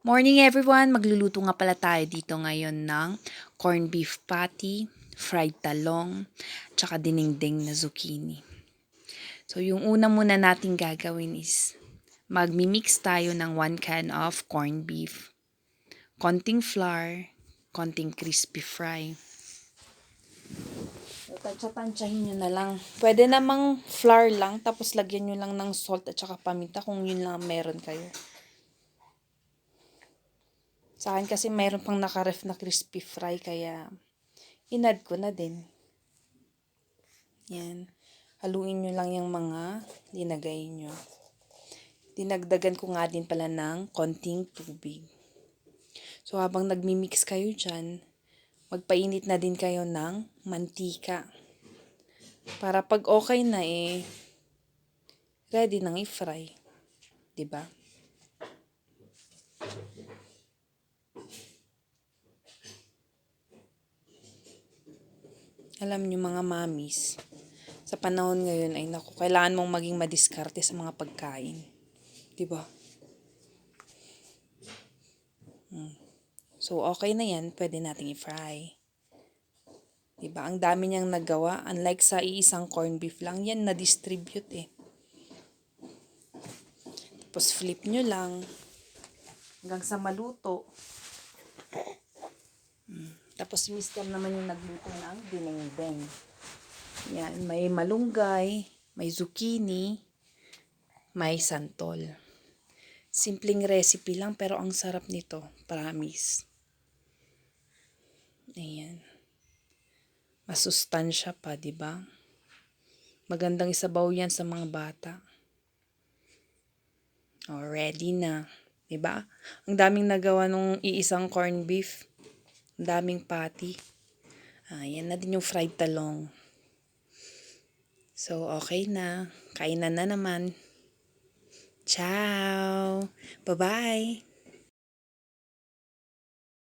Morning everyone! Magluluto nga pala tayo dito ngayon ng corned beef patty, fried talong, tsaka dinengdeng na zucchini. So yung una muna natin gagawin is magmi-mix tayo ng 1 can of corned beef, konting flour, konting crispy fry. So tansya-tansyahin nyo na lang. Pwede namang flour lang tapos lagyan nyo lang ng salt at tsaka paminta kung yun lang meron kayo. Sa akin kasi mayroon pang nakaref na crispy fry kaya inad ko na din. Yan. Haluin nyo lang yung mga linagay nyo. Dinagdagan ko nga din pala ng konting tubig. So habang nagmi-mix kayo dyan, magpainit na din kayo ng mantika. Para pag okay na ready nang i-fry. 'Di ba? Alam nyo mga mamis, sa panahon ngayon ay naku, kailangan mong maging madiskarte sa mga pagkain. 'Di ba? So okay na yan, pwede nating i-fry. 'Di ba? Ang dami niyang nagawa, unlike sa iisang corned beef lang, yan na-distribute eh. Tapos flip nyo lang hanggang sa maluto. Tapos si Mr. naman yung nagluto ng dinengdeng. Yan, may malunggay, may zucchini, may santol. Simpleng recipe lang pero ang sarap nito, promise. Ayan. Masustansya pa, 'di ba? Magandang isabaw 'yan sa mga bata. Oh, ready na, 'di ba? Ang daming nagawa nung iisang corned beef. Ang daming patty. Yan na din yung fried talong. So, okay na. Kainan na naman. Ciao! Bye-bye!